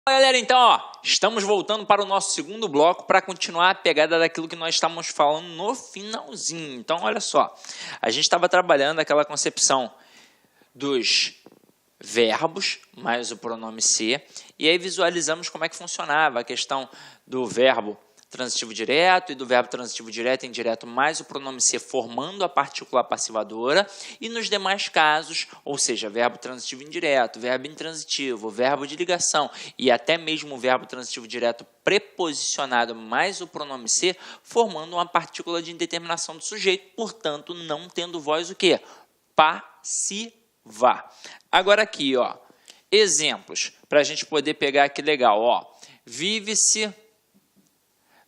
Galera, então, estamos voltando para o nosso segundo bloco para continuar a pegada daquilo que nós estávamos falando no finalzinho. Então, olha só, a gente estava trabalhando aquela concepção dos verbos mais o pronome ser, e aí visualizamos como é que funcionava a questão do verbo transitivo direto e do verbo transitivo direto e indireto mais o pronome ser formando a partícula passivadora, e nos demais casos, ou seja, verbo transitivo indireto, verbo intransitivo, verbo de ligação e até mesmo o verbo transitivo direto preposicionado mais o pronome ser, formando uma partícula de indeterminação do sujeito, portanto, não tendo voz o quê? Passiva. Agora aqui, exemplos, para a gente poder pegar aqui legal, vive-se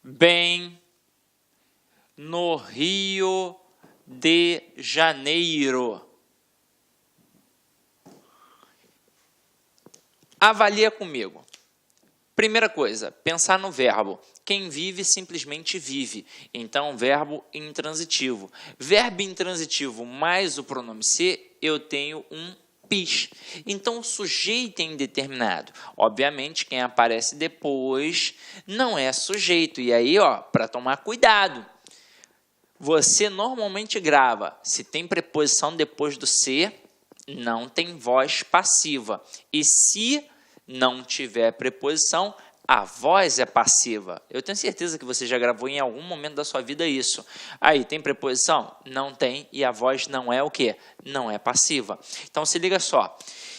bem no Rio de Janeiro. Avalia comigo. Primeira coisa, pensar no verbo. Quem vive simplesmente vive. Então, verbo intransitivo. Verbo intransitivo mais o pronome ser, eu tenho um PIS. Então, o sujeito é indeterminado. Obviamente, quem aparece depois não é sujeito. E aí, para tomar cuidado, você normalmente grava. Se tem preposição depois do ser, não tem voz passiva. E se não tiver preposição, a voz é passiva. Eu tenho certeza que você já gravou em algum momento da sua vida isso. Aí, tem preposição? Não tem, e a voz não é o quê? Não é passiva. Então, se liga só.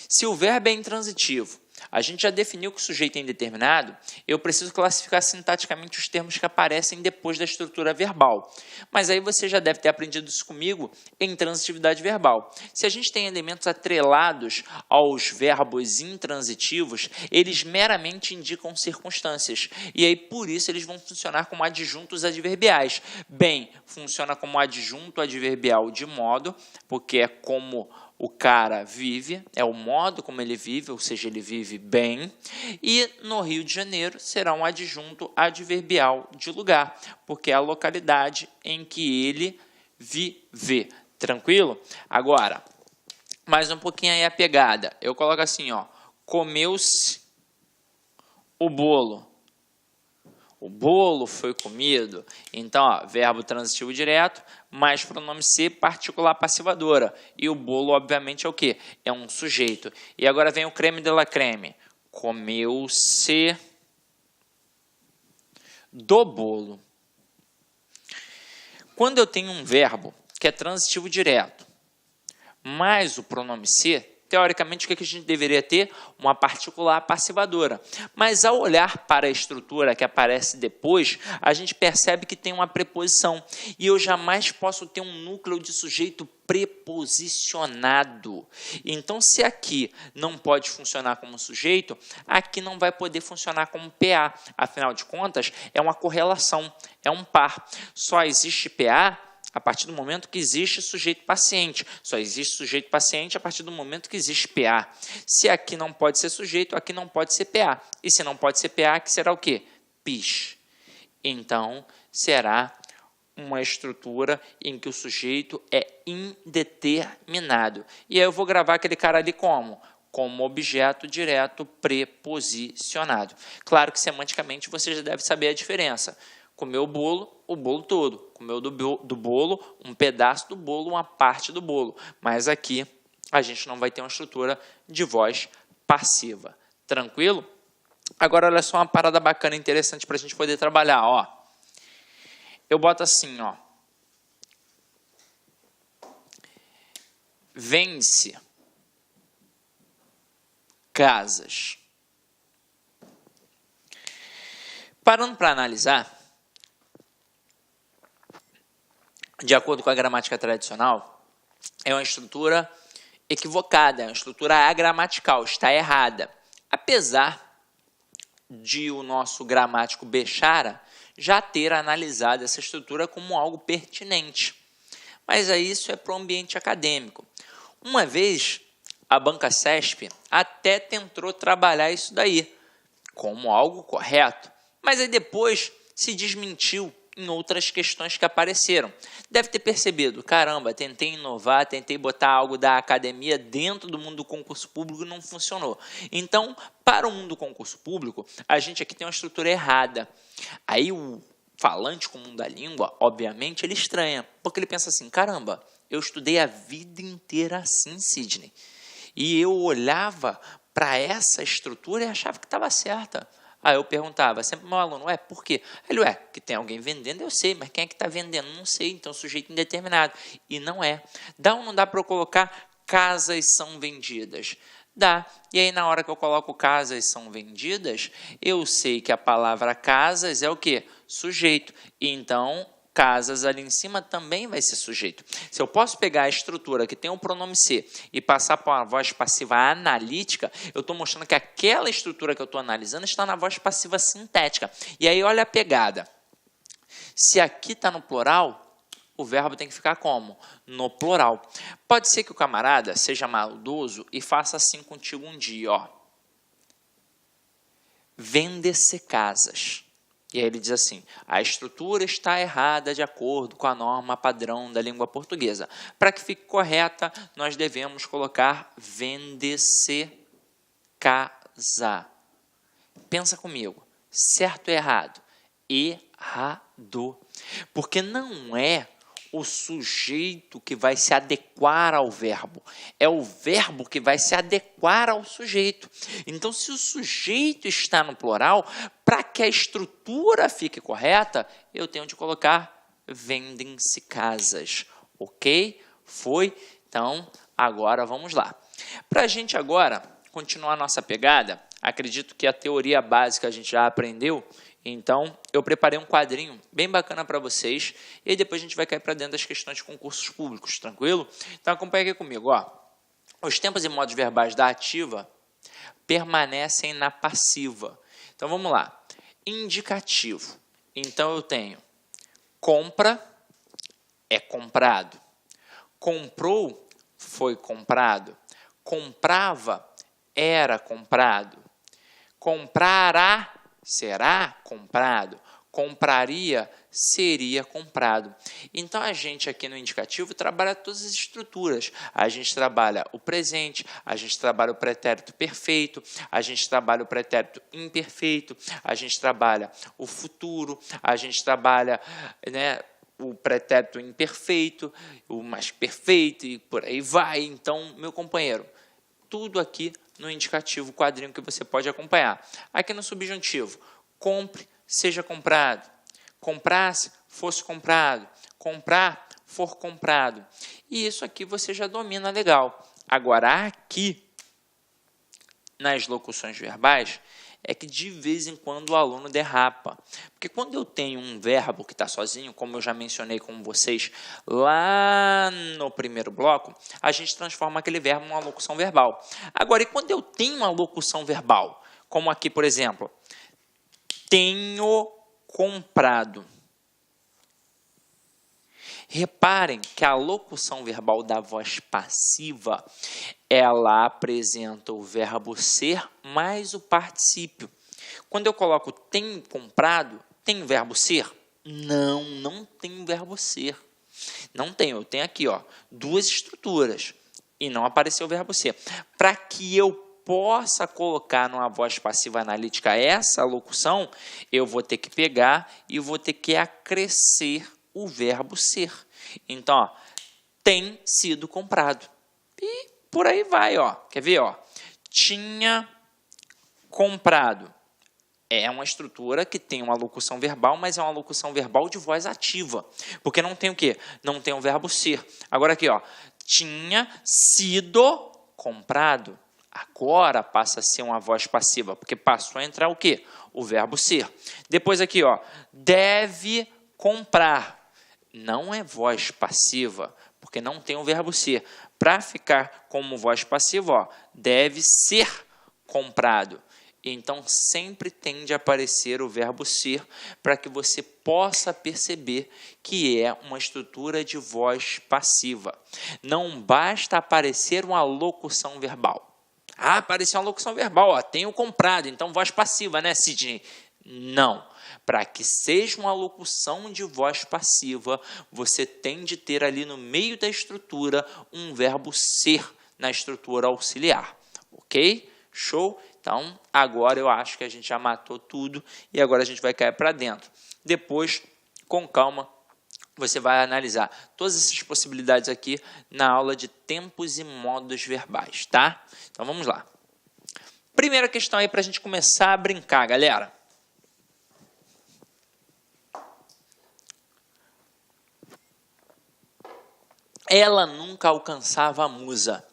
Se o verbo é intransitivo, a gente já definiu que o sujeito é indeterminado, eu preciso classificar sintaticamente os termos que aparecem depois da estrutura verbal. Mas aí você já deve ter aprendido isso comigo em transitividade verbal. Se a gente tem elementos atrelados aos verbos intransitivos, eles meramente indicam circunstâncias. E aí, por isso, eles vão funcionar como adjuntos adverbiais. Bem, funciona como adjunto adverbial de modo, porque é como o cara vive, é o modo como ele vive, ou seja, ele vive bem. E no Rio de Janeiro será um adjunto adverbial de lugar, porque é a localidade em que ele vive. Tranquilo? Agora, mais um pouquinho aí a pegada. Eu coloco assim, comeu-se o bolo. O bolo foi comido. Então, verbo transitivo direto, mais pronome ser, particular passivadora. E o bolo, obviamente, é o quê? É um sujeito. E agora vem o creme de la creme. Comeu-se do bolo. Quando eu tenho um verbo que é transitivo direto, mais o pronome ser, teoricamente, o que a gente deveria ter? Uma particular passivadora. Mas ao olhar para a estrutura que aparece depois, a gente percebe que tem uma preposição. E eu jamais posso ter um núcleo de sujeito preposicionado. Então, se aqui não pode funcionar como sujeito, aqui não vai poder funcionar como PA. Afinal de contas, é uma correlação, é um par. Só existe PA a partir do momento que existe sujeito paciente. Só existe sujeito paciente a partir do momento que existe PA. Se aqui não pode ser sujeito, aqui não pode ser PA. E se não pode ser PA, aqui será o quê? PIS. Então, será uma estrutura em que o sujeito é indeterminado. E aí eu vou gravar aquele cara ali como? Como objeto direto preposicionado. Claro que semanticamente você já deve saber a diferença. Comeu o bolo todo. Comeu do bolo, um pedaço do bolo, uma parte do bolo. Mas aqui a gente não vai ter uma estrutura de voz passiva. Tranquilo? Agora, olha só uma parada bacana e interessante para a gente poder trabalhar. Eu boto assim, vence casas. Parando para analisar, de acordo com a gramática tradicional, é uma estrutura equivocada, é uma estrutura agramatical, está errada. Apesar de o nosso gramático Bechara já ter analisado essa estrutura como algo pertinente. Mas aí isso é para o ambiente acadêmico. Uma vez, a Banca CESP até tentou trabalhar isso daí como algo correto, mas aí depois se desmentiu em outras questões que apareceram. Deve ter percebido, caramba, tentei inovar, tentei botar algo da academia dentro do mundo do concurso público e não funcionou. Então, para o mundo do concurso público, a gente aqui tem uma estrutura errada. Aí o falante comum da língua, obviamente, ele estranha, porque ele pensa assim, caramba, eu estudei a vida inteira assim, Sidney, e eu olhava para essa estrutura e achava que estava certa. Aí eu perguntava sempre ao meu aluno, por quê? Ele, que tem alguém vendendo, eu sei, mas quem é que está vendendo? Não sei, então sujeito indeterminado. E não é. Dá ou não dá para eu colocar casas são vendidas? Dá. E aí, na hora que eu coloco casas são vendidas, eu sei que a palavra casas é o quê? Sujeito. Então, casas ali em cima também vai ser sujeito. Se eu posso pegar a estrutura que tem o pronome ser e passar para uma voz passiva analítica, eu estou mostrando que aquela estrutura que eu estou analisando está na voz passiva sintética. E aí, olha a pegada. Se aqui está no plural, o verbo tem que ficar como? No plural. Pode ser que o camarada seja maldoso e faça assim contigo um dia, vende-se casas. E aí ele diz assim, a estrutura está errada de acordo com a norma padrão da língua portuguesa. Para que fique correta, nós devemos colocar vende-se casa. Pensa comigo, certo ou errado? Errado. Porque não é o sujeito que vai se adequar ao verbo. É o verbo que vai se adequar ao sujeito. Então, se o sujeito está no plural, para que a estrutura fique correta, eu tenho de colocar vendem-se casas. Ok? Foi? Então, agora vamos lá. Para a gente agora continuar a nossa pegada, acredito que a teoria básica a gente já aprendeu. Então, eu preparei um quadrinho bem bacana para vocês e aí depois a gente vai cair para dentro das questões de concursos públicos, tranquilo? Então, acompanha aqui comigo. Os tempos e modos verbais da ativa permanecem na passiva. Então, vamos lá. Indicativo. Então, eu tenho compra, é comprado. Comprou, foi comprado. Comprava, era comprado. Comprará, será comprado. Compraria, seria comprado. Então, a gente aqui no indicativo trabalha todas as estruturas. A gente trabalha o presente, a gente trabalha o pretérito perfeito, a gente trabalha o pretérito imperfeito, a gente trabalha o futuro, a gente trabalha, o pretérito imperfeito, o mais perfeito e por aí vai. Então, meu companheiro, tudo aqui no indicativo, quadrinho que você pode acompanhar. Aqui no subjuntivo, compre, seja comprado. Comprasse, fosse comprado. Comprar, for comprado. E isso aqui você já domina legal. Agora, aqui, nas locuções verbais, é que de vez em quando o aluno derrapa. Porque quando eu tenho um verbo que está sozinho, como eu já mencionei com vocês lá no primeiro bloco, a gente transforma aquele verbo em uma locução verbal. Agora, e quando eu tenho uma locução verbal? Como aqui, por exemplo, tenho comprado. Reparem que a locução verbal da voz passiva, ela apresenta o verbo ser mais o particípio. Quando eu coloco tenho comprado, tem verbo ser? Não, não tem verbo ser. Não tem, eu tenho aqui duas estruturas e não apareceu o verbo ser. Para que eu possa colocar numa voz passiva analítica essa locução, eu vou ter que pegar e vou ter que acrescer o verbo ser. Então, tem sido comprado. E por aí vai, Quer ver, Tinha comprado. É uma estrutura que tem uma locução verbal, mas é uma locução verbal de voz ativa. Porque não tem o quê? Não tem o verbo ser. Agora aqui, tinha sido comprado. Agora passa a ser uma voz passiva, porque passou a entrar o quê? O verbo ser. Depois aqui, deve comprar. Não é voz passiva, porque não tem o verbo ser. Para ficar como voz passiva, deve ser comprado. Então, sempre tende a aparecer o verbo ser para que você possa perceber que é uma estrutura de voz passiva. Não basta aparecer uma locução verbal. Apareceu uma locução verbal, tenho comprado, então voz passiva, né, Sidney? Não. Para que seja uma locução de voz passiva, você tem de ter ali no meio da estrutura um verbo ser na estrutura auxiliar. Ok? Show? Então, agora eu acho que a gente já matou tudo e agora a gente vai cair para dentro. Depois, com calma, você vai analisar todas essas possibilidades aqui na aula de tempos e modos verbais, tá? Então, vamos lá. Primeira questão aí para a gente começar a brincar, galera. Ela nunca alcançava a musa.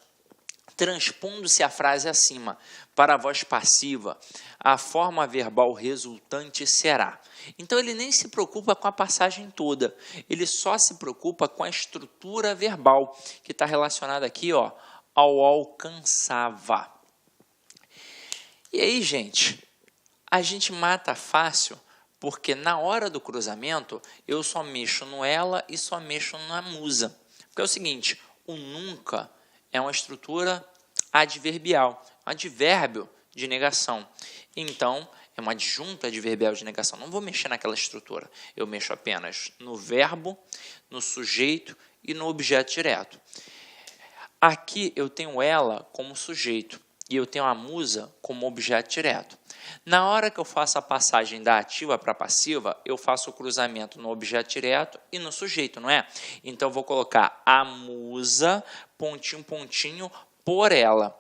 Transpondo-se a frase acima para a voz passiva, a forma verbal resultante será. Então, ele nem se preocupa com a passagem toda, ele só se preocupa com a estrutura verbal, que está relacionada aqui, ó, ao alcançava. E aí, gente, a gente mata fácil, porque na hora do cruzamento, eu só mexo no ela e só mexo na musa. Porque é o seguinte, o nunca é uma estrutura adverbial, um advérbio de negação. Então, é um adjunto adverbial de negação. Não vou mexer naquela estrutura. Eu mexo apenas no verbo, no sujeito e no objeto direto. Aqui eu tenho ela como sujeito e eu tenho a musa como objeto direto. Na hora que eu faço a passagem da ativa para a passiva, eu faço o cruzamento no objeto direto e no sujeito, não é? Então, eu vou colocar a musa, pontinho, pontinho, por ela.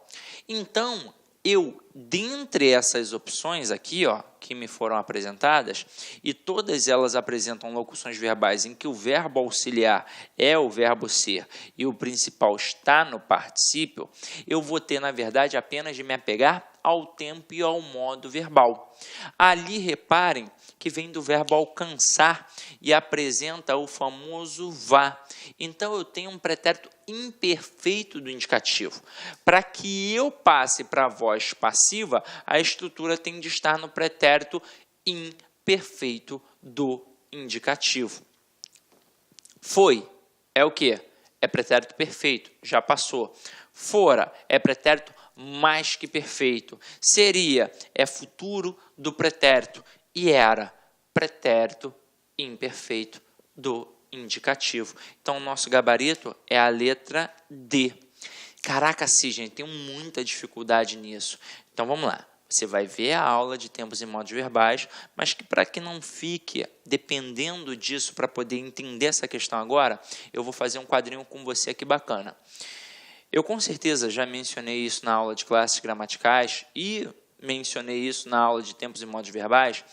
Então, eu, dentre essas opções aqui, ó, que me foram apresentadas, e todas elas apresentam locuções verbais em que o verbo auxiliar é o verbo ser e o principal está no particípio, eu vou ter, na verdade, apenas de me apegar ao tempo e ao modo verbal. Ali, reparem que vem do verbo alcançar e apresenta o famoso vá. Então, eu tenho um pretérito imperfeito do indicativo. Para que eu passe para a voz passiva, a estrutura tem de estar no pretérito imperfeito do indicativo. Foi é o quê? É pretérito perfeito, já passou. Fora é pretérito mais que perfeito. Seria é futuro do pretérito e era pretérito imperfeito do indicativo. Então, o nosso gabarito é a letra D. Caraca, sim, gente, tenho muita dificuldade nisso. Então, vamos lá. Você vai ver a aula de tempos e modos verbais, mas que para que não fique dependendo disso para poder entender essa questão agora, eu vou fazer um quadrinho com você aqui bacana. Eu com certeza já mencionei isso na aula de classes gramaticais e mencionei isso na aula de tempos e modos verbais.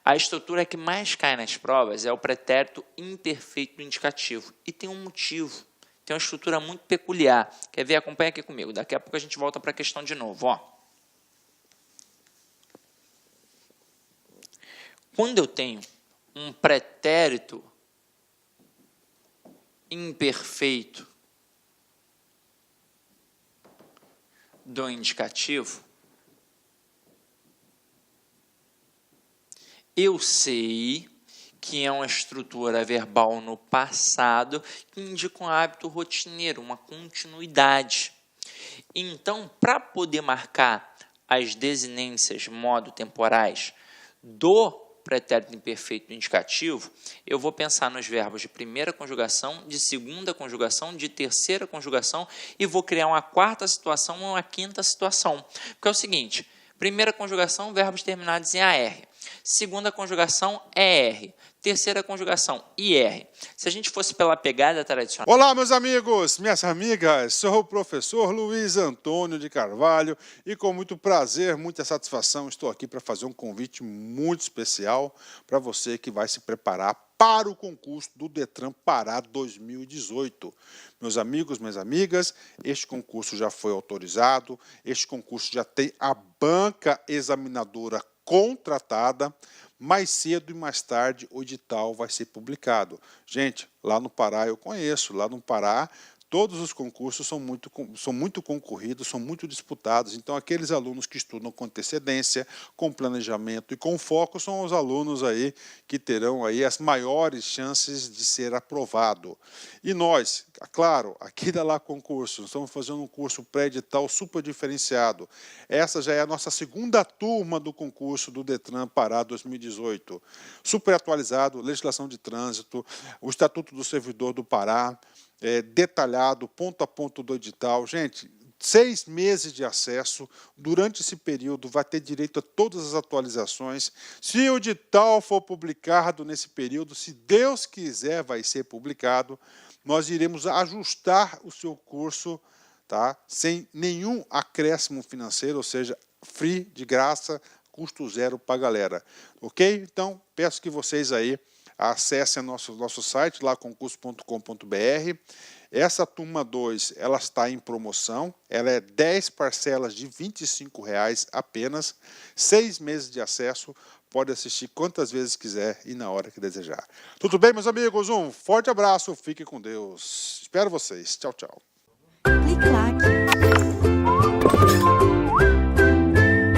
A estrutura que mais cai nas provas é o pretérito imperfeito do indicativo. E tem um motivo. Tem uma estrutura muito peculiar. Quer ver? Acompanha aqui comigo. Daqui a pouco a gente volta para a questão de novo. Ó. Quando eu tenho um pretérito imperfeito do indicativo, eu sei que é uma estrutura verbal no passado que indica um hábito rotineiro, uma continuidade. Então, para poder marcar as desinências modo-temporais do pretérito imperfeito do indicativo, eu vou pensar nos verbos de primeira conjugação, de segunda conjugação, de terceira conjugação e vou criar uma quarta situação ou uma quinta situação. Porque é o seguinte, primeira conjugação, verbos terminados em AR. Segunda conjugação, ER. Terceira conjugação, IR. Se a gente fosse pela pegada tradicional... Olá, meus amigos, minhas amigas. Sou o professor Luiz Antônio de Carvalho e com muito prazer, muita satisfação, estou aqui para fazer um convite muito especial para você que vai se preparar para o concurso do Detran Pará 2018. Meus amigos, minhas amigas, este concurso já foi autorizado, este concurso já tem a banca examinadora contratada. Mais cedo e mais tarde o edital vai ser publicado. Gente, lá no Pará eu conheço, lá no Pará todos os concursos são muito concorridos, são muito disputados. Então, aqueles alunos que estudam com antecedência, com planejamento e com foco são os alunos aí que terão aí as maiores chances de ser aprovado. E nós, claro, aqui da Lá Concurso, estamos fazendo um curso pré-edital super diferenciado. Essa já é a nossa segunda turma do concurso do Detran Pará 2018. Super atualizado, legislação de trânsito, o Estatuto do Servidor do Pará, detalhado, ponto a ponto do edital. Gente, 6 meses de acesso. Durante esse período vai ter direito a todas as atualizações. Se o edital for publicado nesse período, se Deus quiser, vai ser publicado, nós iremos ajustar o seu curso, tá? Sem nenhum acréscimo financeiro, ou seja, free, de graça, custo zero para a galera. Ok? Então, peço que vocês aí acessem nosso site, lacconcurso.com.br. Essa turma 2, ela está em promoção, ela é 10 parcelas de R$ 25,00 apenas, 6 meses de acesso, pode assistir quantas vezes quiser e na hora que desejar. Tudo bem, meus amigos? Um forte abraço, fique com Deus. Espero vocês. Tchau, tchau. Clique lá.